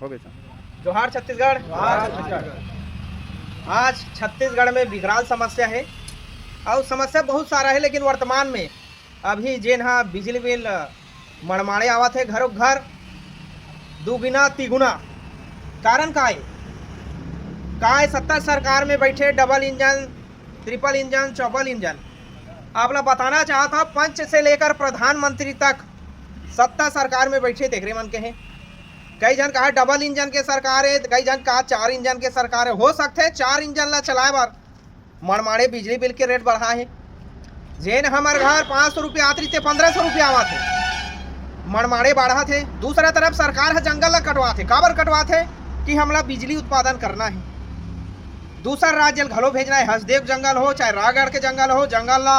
हो गया। जोहार छत्तीसगढ़। आज छत्तीसगढ़ में विकराल समस्या है और समस्या बहुत सारा है, लेकिन वर्तमान में अभी जेन हा बिजली बिल मड़माड़े आवत है घरों घर दुगुना तिगुना। कारण का है सत्ता सरकार में बैठे double engine, triple engine, Chaupal engine. आप लोग बताना चाहता पंच से लेकर प्रधानमंत्री तक सत्ता सरकार में बैठे देखरे मन के हैं। कई जन कहा डबल इंजन के सरकार है, कई जन कहा 4 इंजन के सरकार है। हो सकते है 4 इंजन ला चलाए बार मड़माड़े बिजली बिल के रेट बढ़ा है। जेन हमार घर 500 रुपया आती थे 1500 रुपया आवा थे, मड़माड़े बढ़ा थे। दूसरा तरफ सरकार है जंगल ला कटवा थे। काबर कटवा थे कि हमला बिजली उत्पादन करना है, दूसरा राज्य घलो भेजना है। हसदेव जंगल हो चाहे रायगढ़ के जंगल हो, जंगल ला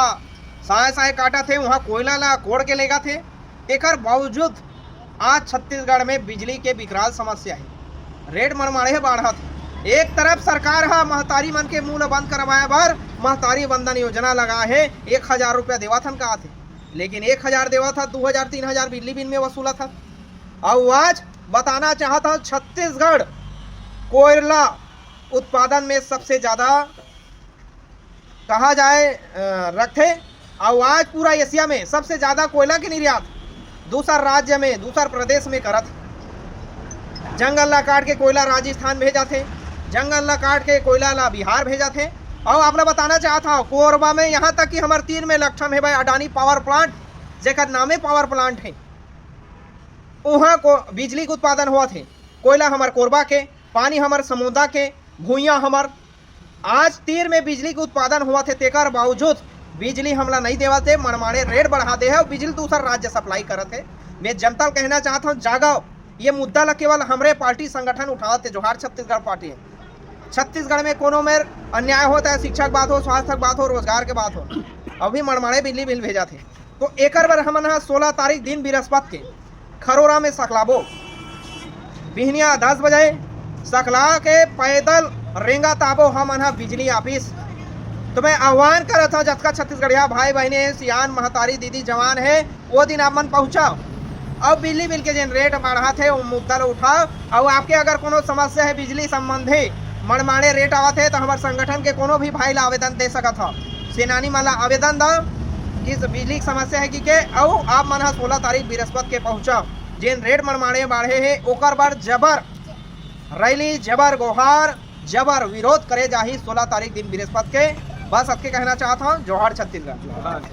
साए साए काटा थे, वहाँ कोयला ला कोड़ के लेगा थे। एकर बावजूद आज छत्तीसगढ़ में बिजली के विकराल समस्या है। रेट मड़माड़े बढ़ा थे। एक तरफ सरकार है महतारी मन के मुंह बंद करवाए बार महतारी बंधन योजना लगा है। 1000 रुपया देवा था कहा थे, लेकिन 1000 देवा था 2000 3000 बिजली बिल में वसूला था। और आज बताना चाहता हूँ छत्तीसगढ़ कोयला उत्पादन में सबसे ज्यादा कहा जाए रखे। और आज पूरा एशिया में सबसे ज्यादा कोयला की निर्यात दूसरा राज्य में, दूसरा प्रदेश में करत। जंगल ला काट के कोयला राजस्थान भेजा थे, जंगल ला काट के कोयला ला बिहार भेजा थे। और आपने बताना चाहता हूँ कोरबा में यहाँ तक कि हमारे 3 में लक्षण है भाई अडानी पावर प्लांट, जेकर नामे पावर प्लांट है, वहाँ को बिजली के उत्पादन हुआ थे। कोयला हमारे कोरबा के, पानी हमारे समुद्र के, भूइया हमार। आज 3 में बिजली के उत्पादन हुआ थे, तेकर बावजूद बिजली हमला नहीं देवा थे। मड़माड़े रेट बढ़ा दे है और बिजली दूसरा राज्य सप्लाई करत है। मैं जनता कहना चाहता हूँ जागाओ, ये मुद्दा ला केवल हमरे पार्टी संगठन उठाते। जोहार छत्तीसगढ़ पार्टी है। छत्तीसगढ़ में कोनो में अन्याय होता है, शिक्षा की बात हो, स्वास्थ्य की बात हो, रोजगार की बात हो, अभी मड़माड़े बिजली बिल भेजा थे। तो एक बार हमन 16 तारीख दिन बृहस्पति के खरोरा में सकलाबो बिहनिया 10 बजे सकला के पैदल रेंगा ताबो हमन बिजली ऑफिस। तो मैं आह्वान कर रहा था जतका छत्तीसगढ़िया भाई बहने सियान महतारी दीदी जवान है, वो दिन आप मन पहुँचाओ अब बिजली बिल के जिन रेट बढ़ा थे वो मुद्दा उठाओ। और आपके अगर कोनो समस्या है बिजली संबंधी मड़माड़े रेट आवत है तो हमारे संगठन के कोनो भी भाई ला आवेदन दे सकत हो। सेनानी माला आवेदन दो कि बिजली की समस्या है कि और आप मन 16 तारीख बृहस्पति के पहुँचाओ। जिन रेट मड़माड़े बढ़े है ओकर बार जबर रैली, जबर गोहार, जबर विरोध करे जाही 16 तारीख दिन बृहस्पति के। बस आपके कहना चाहता हूँ जोहार छत्तीसगढ़।